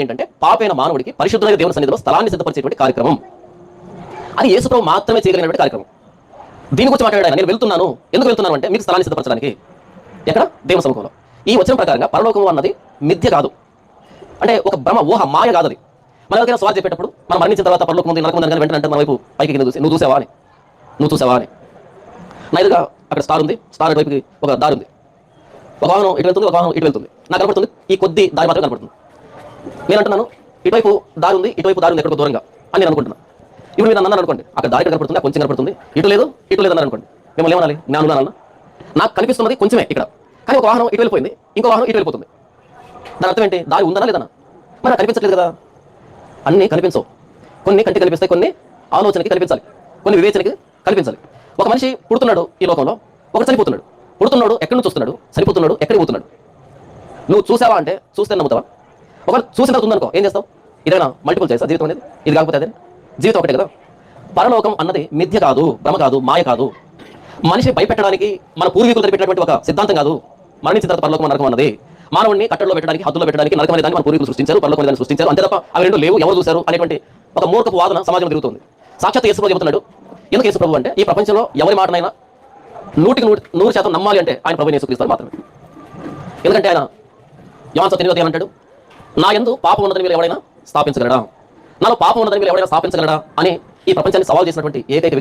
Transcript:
ఏంటంటే పాపైన మానవుడికి పరిశుద్ధమైన దేవుని సన్నిధిలో స్థలాన్ని సిద్ధపరిచేటువంటి కార్యక్రమం. అది యేసుప్రభు మాత్రమే చేయగలిగినటువంటి కార్యక్రమం. దీని గురించి మాట్లాడాడు. నేను వెళ్తున్నాను. ఎందుకు వెళ్తున్నాను అంటే మీకు స్థలాన్ని సిద్ధపరచడానికి. ఎక్కడ? దేవుని సముఖంలో. ఈ వచనం ప్రకారంగా పరలోకం అన్నది మిథ్య కాదు, అంటే ఒక భ్రమ, ఊహ, మాయ కాదు. అది మన ఎవరికైనా సవాల్ చెప్పేటప్పుడు మనం మరణించిన తర్వాత పరలోకం ఉంది, నరకం ఉంది వెంటనే మన వైపు పైకి చూసి నువ్వు చూసావా అని నా ఎదురుగా అక్కడ స్టార్ ఉంది, స్టార్ వైపుకి ఒక దారి ఉంది. ఒక వాహనం ఇటు వెళ్తుంది, ఒక వాహనం ఇటు వెళ్తుంది. నాకు కనపడుతుంది ఈ కొద్ది దారి మాత్రం కనపడుతుంది. నేను అంటున్నాను ఇటువైపు దారి ఉంది, ఇటువైపు దారి ఉంది ఎక్కడికో దూరంగా అని నేను అనుకుంటున్నాను. ఇప్పుడు మీరు అన్నారు అనుకోండి, అక్కడ దారి కనపడుతుంది, కొంచెం కనపడుతుంది, ఇటు లేదు అన్నారు అనుకోండి, మిమ్మల్ని ఏమనాలి? జ్ఞానులు అనాలన్నా? నాకు కనిపిస్తున్నది కొంచెమే ఇక్కడ, కానీ ఒక వాహనం ఇటు వెళ్ళిపోయింది, ఇంకో వాహనం ఇటు వెళ్ళిపోతుంది. దాని అర్థం ఏంటి? దారి ఉందనా లేదన్నా? మరి నాకు కనిపించట్లేదు కదా. అన్నీ కనిపించవు. కొన్ని కంటికి కనిపిస్తాయి, కొన్ని ఆలోచనకి కనిపించాలి, కొన్ని వివేచనకి కనిపించాలి. ఒక మనిషి పుడుతున్నాడు ఈ లోకంలో, ఒకటి చనిపోతున్నాడు. పుడుతున్నాడు ఎక్కడి నుంచి వస్తున్నాడు, చనిపోతున్నాడు ఎక్కడికి పోతున్నాడు. నువ్వు చూసావా అంటే చూస్తే నమ్ముతావా? ఒకవేళ చూసిన తర్వాత ఉందనుకో ఏం చేస్తావు? ఇదేనా మల్టిపుల్ చేస్తా జీవితం అనేది? ఇది కాకపోతే అదే జీవితం ఒకటే కదా. పరలోకం అన్నది మిథ్య కాదు, భ్రమ కాదు, మాయ కాదు. మనిషి భయపెట్టడానికి మన పూర్వీకులు జరిపినటువంటి ఒక సిద్ధాంతం కాదు. మరణించిన తర్వాత పరలోకం నరకం అన్నది మానవుడిని కట్టడలో పెట్టడానికి, హద్దులో పెట్టడానికి నరకం అనే దాన్ని మన పూర్వీకులు సృష్టించారు, పరలోకం దాన్ని సృష్టించారు. అంతే తప్ప అవి రెండు లేవు, ఎవరు చూశారు అనేటువంటి ఒక మూర్ఖపు వాదన సమాజంలో తిరుగుతుంది. సాక్షాత్ యేసు ప్రభు చెబుతున్నాడు. ఎందుకు యేసు ప్రభు అంటే ఈ ప్రపంచంలో ఎవరి మాటనైనా 100% నమ్మాలి అంటే ఆయన ప్రభువుని యేసుక్రీస్తు మాత్రమే. ఎందుకంటే ఆయన యోహాను 8 ఏమంటాడు? నా యందు పాపం ఉన్నదని మీరు ఎవరైనా స్థాపించగలడా, నాలో పాపం ఉన్నదని మీరు ఎవరైనా స్థాపించగలడా అని ఈ ప్రపంచాన్ని సవాల్ చేసినటువంటి ఏకైక వ్యక్తి